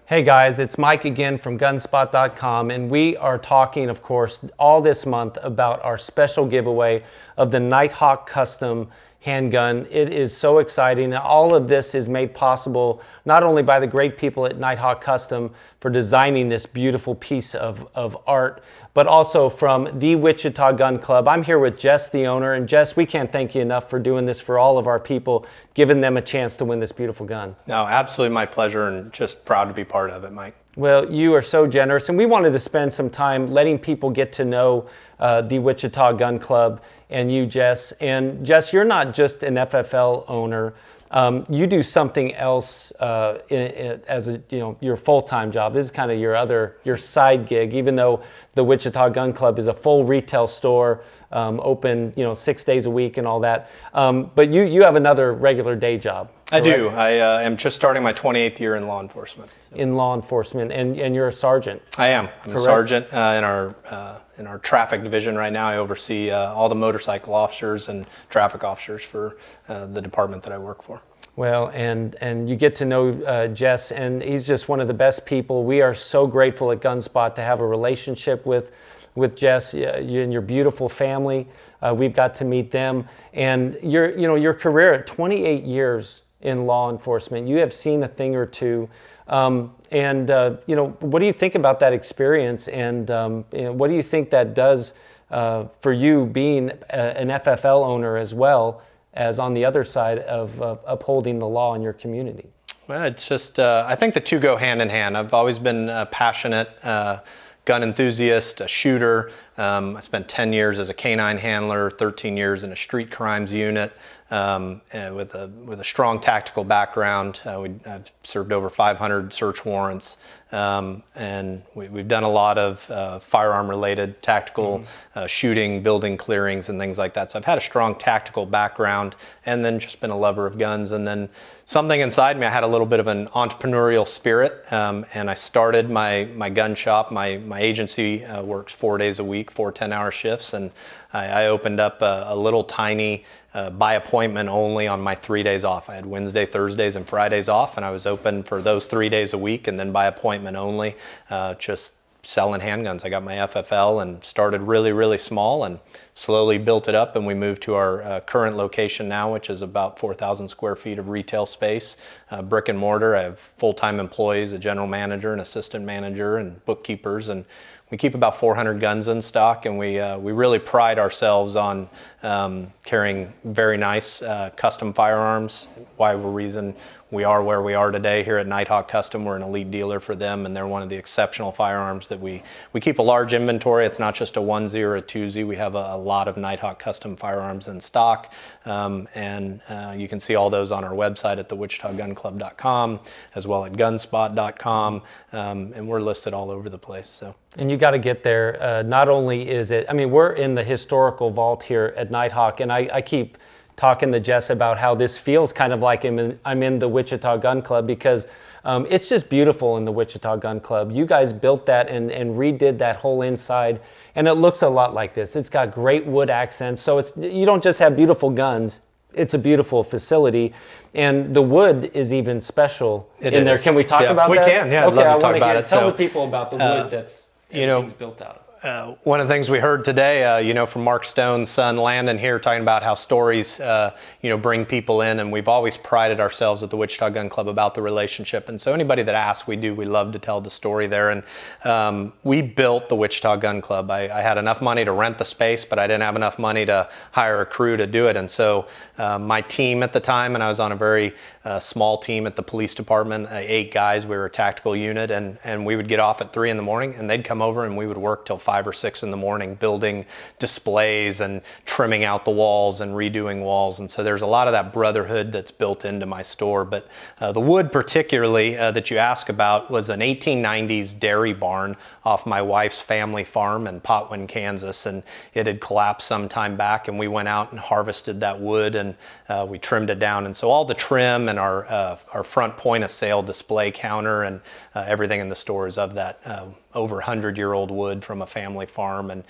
Hey guys, it's Mike again from gunspot.com, and we are talking, of course, all this month about our special giveaway of the Nighthawk Custom handgun. It is so exciting. All of this is made possible not only by the great people at Nighthawk Custom for designing this beautiful piece of art, but also from the Wichita Gun Club. I'm here with Jess, the owner, and Jess, we can't thank you enough for doing this for all of our people, giving them a chance to win this beautiful gun. No, absolutely my pleasure, and just proud to be part of it, Mike. Well, you are so generous, and we wanted to spend some time letting people get to know the Wichita Gun Club and you, Jess. And Jess, you're not just an FFL owner. You do something else as your full-time job. This is kind of your side gig, even though the Wichita Gun Club is a full retail store, open 6 days a week and all that. But you have another regular day job. I do. I am just starting my 28th year in law enforcement. So. In law enforcement, and you're a sergeant. I am. I'm a sergeant in our traffic division right now. I oversee all the motorcycle officers and traffic officers for the department that I work for. Well, and you get to know Jess, and he's just one of the best people. We are so grateful at Gunspot to have a relationship with Jess, you and your beautiful family. We've got to meet them, and your career at 28 years in law enforcement, you have seen a thing or two. What do you think about that experience, and what do you think that does for you being an FFL owner as well as on the other side of upholding the law in your community? Well, it's just, I think the two go hand in hand. I've always been a passionate gun enthusiast, a shooter. I spent 10 years as a canine handler, 13 years in a street crimes unit, and with a strong tactical background. I've served over 500 search warrants, and we've done a lot of firearm-related tactical shooting, building clearings, and things like that. So I've had a strong tactical background, and then just been a lover of guns. And then something inside me, I had a little bit of an entrepreneurial spirit, and I started my gun shop. My agency works 4 days a week, 4 10-hour shifts, and I opened up a little tiny by appointment only on my 3 days off. I had Wednesday, Thursdays, and Fridays off, and I was open for those 3 days a week, and then by appointment only, just selling handguns. I got my FFL and started really, really small and slowly built it up, and we moved to our current location now, which is about 4,000 square feet of retail space, brick and mortar. I have full-time employees, a general manager, an assistant manager, and bookkeepers, and we keep about 400 guns in stock, and we really pride ourselves on carrying very nice custom firearms. Reason we are where we are today here at Nighthawk Custom. We're an elite dealer for them, and they're one of the exceptional firearms that we keep a large inventory. It's not just a onesie or a twosie. We have a lot of Nighthawk Custom firearms in stock, and you can see all those on our website at thewichitagunclub.com, as well at gunspot.com, and we're listed all over the place. So. And you got to get there. Not only is it, we're in the historical vault here at Nighthawk, and I keep talking to Jess about how this feels kind of like I'm in the Wichita Gun Club, because it's just beautiful in the Wichita Gun Club. You guys built that and redid that whole inside, and it looks a lot like this. It's got great wood accents, so you don't just have beautiful guns, it's a beautiful facility, and the wood is even special in there. Can we talk about that? We can, yeah. Okay, I'd love to talk about it. Tell the people about the wood that's built out of. One of the things we heard today, from Mark Stone's son Landon here, talking about how stories, bring people in, and we've always prided ourselves at the Wichita Gun Club about the relationship. And so anybody that asks, we love to tell the story there. And we built the Wichita Gun Club. I had enough money to rent the space, but I didn't have enough money to hire a crew to do it. And so my team at the time, and I was on a very small team at the police department, 8 guys. We were a tactical unit, and we would get off at 3 in the morning, and they'd come over and we would work till 5 or 6 in the morning building displays and trimming out the walls and redoing walls. And so there's a lot of that brotherhood that's built into my store. But the wood particularly that you ask about was an 1890s dairy barn off my wife's family farm in Potwin, Kansas, and it had collapsed some time back, and we went out and harvested that wood, and we trimmed it down. And so all the trim and our front point of sale display counter and everything in the store is of over 100-year-old wood from a family farm, and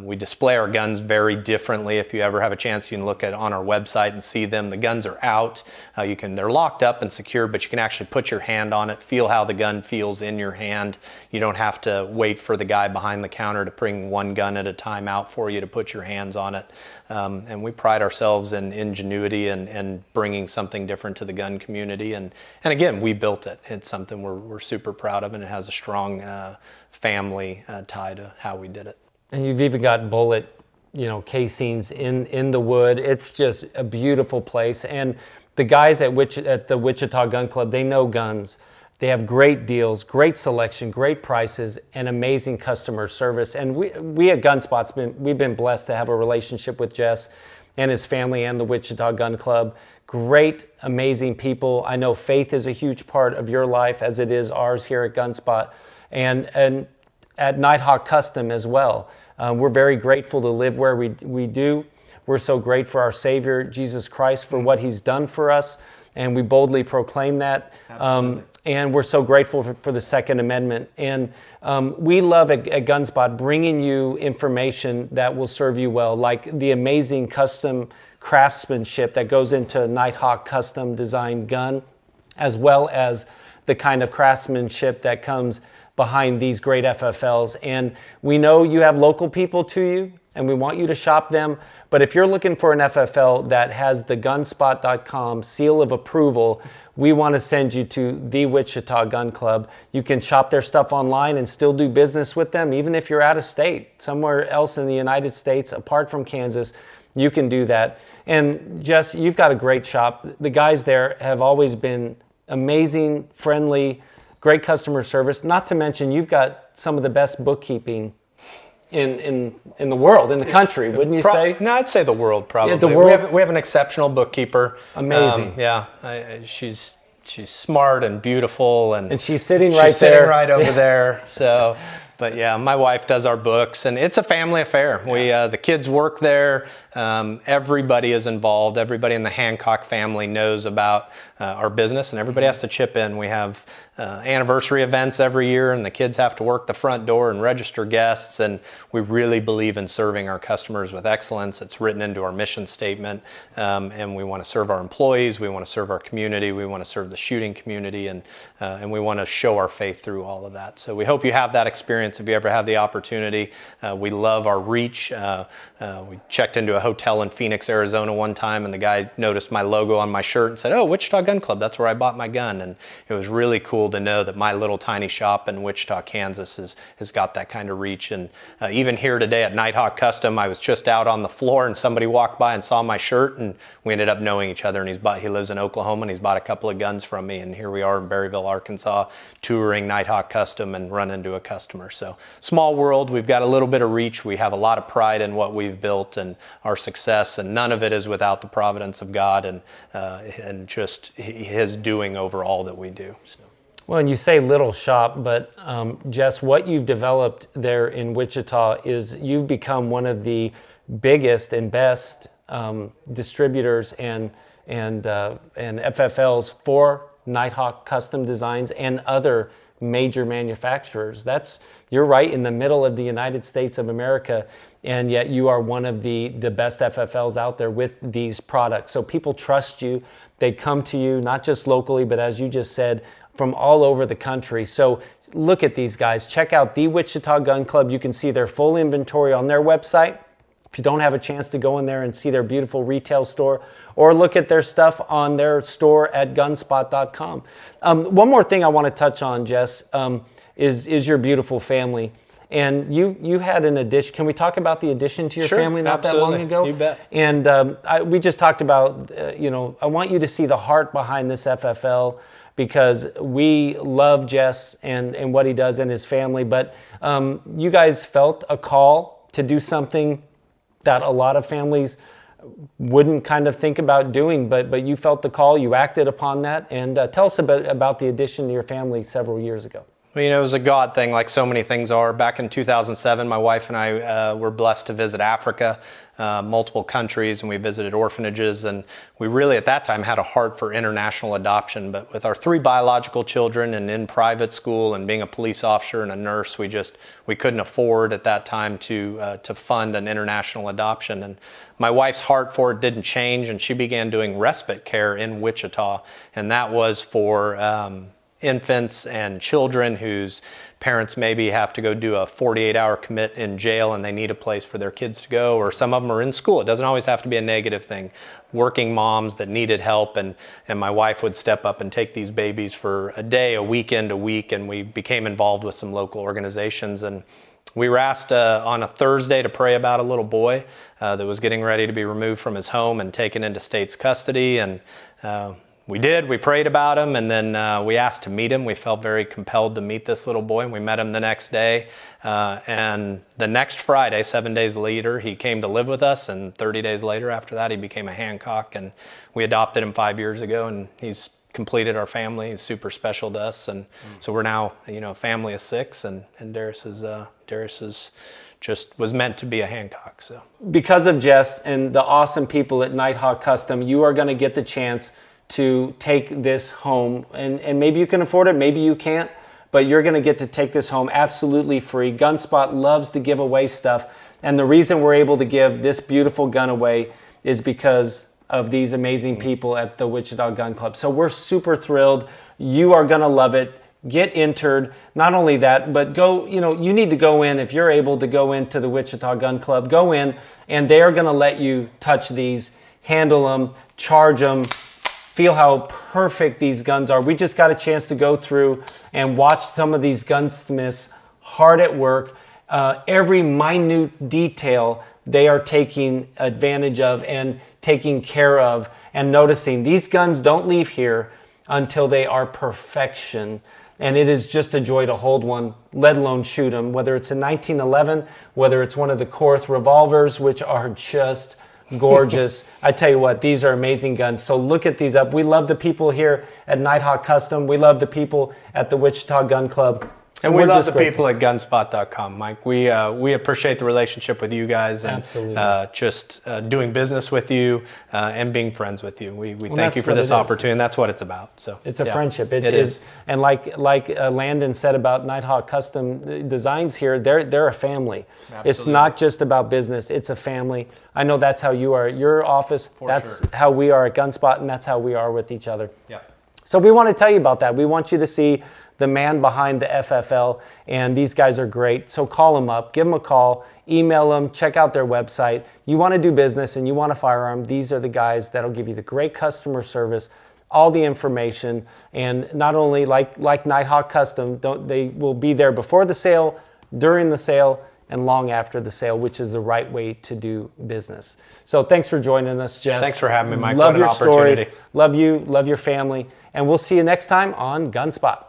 we display our guns very differently. If you ever have a chance, you can look at on our website and see them. The guns are out. They're locked up and secured, but you can actually put your hand on it, feel how the gun feels in your hand. You don't have to wait for the guy behind the counter to bring one gun at a time out for you to put your hands on it. And we pride ourselves in ingenuity and bringing something different to the gun community. And again, we built it. It's something we're super proud of, and it has a strong family tie to how we did it. And you've even got bullet, casings in the wood. It's just a beautiful place. And the guys at the Wichita Gun Club, they know guns. They have great deals, great selection, great prices, and amazing customer service. And we at Gunspot's we've been blessed to have a relationship with Jess and his family and the Wichita Gun Club. Great, amazing people. I know faith is a huge part of your life, as it is ours here at Gunspot, and at Nighthawk Custom as well. We're very grateful to live where we do. We're so great for our Savior, Jesus Christ, for what he's done for us, and we boldly proclaim that. And we're so grateful for the Second Amendment. And we love at Gunspot bringing you information that will serve you well, like the amazing custom craftsmanship that goes into a Nighthawk custom designed gun, as well as the kind of craftsmanship that comes behind these great FFLs. And we know you have local people to you, and we want you to shop them. But if you're looking for an FFL that has the gunspot.com seal of approval, we want to send you to the Wichita Gun Club. You can shop their stuff online and still do business with them, even if you're out of state, somewhere else in the United States, apart from Kansas, you can do that. And Jess, you've got a great shop. The guys there have always been amazing, friendly, great customer service. Not to mention, you've got some of the best bookkeeping in the world, in the country, wouldn't you say? No, I'd say the world, probably. Yeah, the world. We have an exceptional bookkeeper. Amazing. She's smart and beautiful, and she's sitting right there. She's sitting right over there. So, but yeah, my wife does our books, and it's a family affair. The kids work there. Everybody is involved. Everybody in the Hancock family knows about our business, and everybody has to chip in. We have anniversary events every year, and the kids have to work the front door and register guests, and we really believe in serving our customers with excellence. It's written into our mission statement, and we want to serve our employees, we want to serve our community, we want to serve the shooting community, and we want to show our faith through all of that. So we hope you have that experience if you ever have the opportunity. We love our reach. We checked into a hotel in Phoenix, Arizona one time, and the guy noticed my logo on my shirt and said, "Oh, Wichita Gun Club, that's where I bought my gun." And it was really cool to know that my little tiny shop in Wichita, Kansas has got that kind of reach. And even here today at Nighthawk Custom, I was just out on the floor and somebody walked by and saw my shirt, and we ended up knowing each other. And he lives in Oklahoma, and he's bought a couple of guns from me, and here we are in Berryville, Arkansas, touring Nighthawk Custom and run into a customer. So small world, we've got a little bit of reach. We have a lot of pride in what we've built and our success, and none of it is without the providence of God and just his doing over all that we do. So. Well, and you say little shop, but Jess, what you've developed there in Wichita is you've become one of the biggest and best distributors and FFLs for Nighthawk Custom Designs and other major manufacturers. You're right in the middle of the United States of America, and yet you are one of the best FFLs out there with these products. So people trust you. They come to you, not just locally, but as you just said, from all over the country. So look at these guys. Check out the Wichita Gun Club. You can see their full inventory on their website. If you don't have a chance to go in there and see their beautiful retail store, or look at their stuff on their store at gunspot.com. One more thing I want to touch on, Jess, is your beautiful family. And you had an addition. Can we talk about the addition to your family not absolutely. That long ago? You bet. And we just talked about, I want you to see the heart behind this FFL, because we love Jess and what he does and his family. But you guys felt a call to do something that a lot of families wouldn't kind of think about doing, but you felt the call, you acted upon that. And tell us about the addition to your family several years ago. Well, it was a God thing, like so many things are. Back in 2007, my wife and I were blessed to visit Africa, multiple countries, and we visited orphanages. And we really, at that time, had a heart for international adoption. But with our 3 biological children and in private school and being a police officer and a nurse, we couldn't afford at that time to fund an international adoption. And my wife's heart for it didn't change, and she began doing respite care in Wichita, and that was for infants and children whose parents maybe have to go do a 48-hour commit in jail and they need a place for their kids to go, or some of them are in school. It doesn't always have to be a negative thing. Working moms that needed help, and my wife would step up and take these babies for a day, a weekend, a week, and we became involved with some local organizations. And we were asked on a Thursday to pray about a little boy that was getting ready to be removed from his home and taken into state's custody. And we did. We prayed about him, and then we asked to meet him. We felt very compelled to meet this little boy, and we met him the next day. And the next Friday, 7 days later, he came to live with us, and 30 days later after that, he became a Hancock, and we adopted him 5 years ago, and he's completed our family. He's super special to us, and so we're now, a family of 6, and Darius is just was meant to be a Hancock. So because of Jess and the awesome people at Nighthawk Custom, you are going to get the chance to take this home, and maybe you can afford it, maybe you can't, but you're going to get to take this home absolutely free. Gunspot loves to give away stuff, and the reason we're able to give this beautiful gun away is because of these amazing people at the Wichita Gun Club. So we're super thrilled. You are going to love it. Get entered. Not only that, but go, you need to go in. If you're able to go into the Wichita Gun Club, go in, and they are going to let you touch these, handle them, charge them, feel how perfect these guns are. We just got a chance to go through and watch some of these gunsmiths hard at work. Every minute detail they are taking advantage of and taking care of, and noticing these guns don't leave here until they are perfection. And it is just a joy to hold one, let alone shoot them, whether it's a 1911, whether it's one of the Korth revolvers, which are just gorgeous. I tell you what, these are amazing guns. So look at these up. We love the people here at Nighthawk Custom. We love the people at the Wichita Gun Club. And we love the people at gunspot.com, Mike. We appreciate the relationship with you guys, and just doing business with you and being friends with you. We thank you for this opportunity, and that's what it's about. So it's a friendship. It is. And like Landon said about Nighthawk Custom Designs here, they're a family. Absolutely. It's not just about business. It's a family. I know that's how you are at your office. That's how we are at Gunspot, and that's how we are with each other. Yeah. So we want to tell you about that. We want you to see the man behind the FFL, and these guys are great. So call them up, give them a call, email them, check out their website. You want to do business and you want a firearm, these are the guys that'll give you the great customer service, all the information, and not only like Nighthawk Custom, they will be there before the sale, during the sale, and long after the sale, which is the right way to do business. So thanks for joining us, Jess. Thanks for having me, Mike. Love what an your opportunity. Story. Love you, love your family, and we'll see you next time on Gunspot.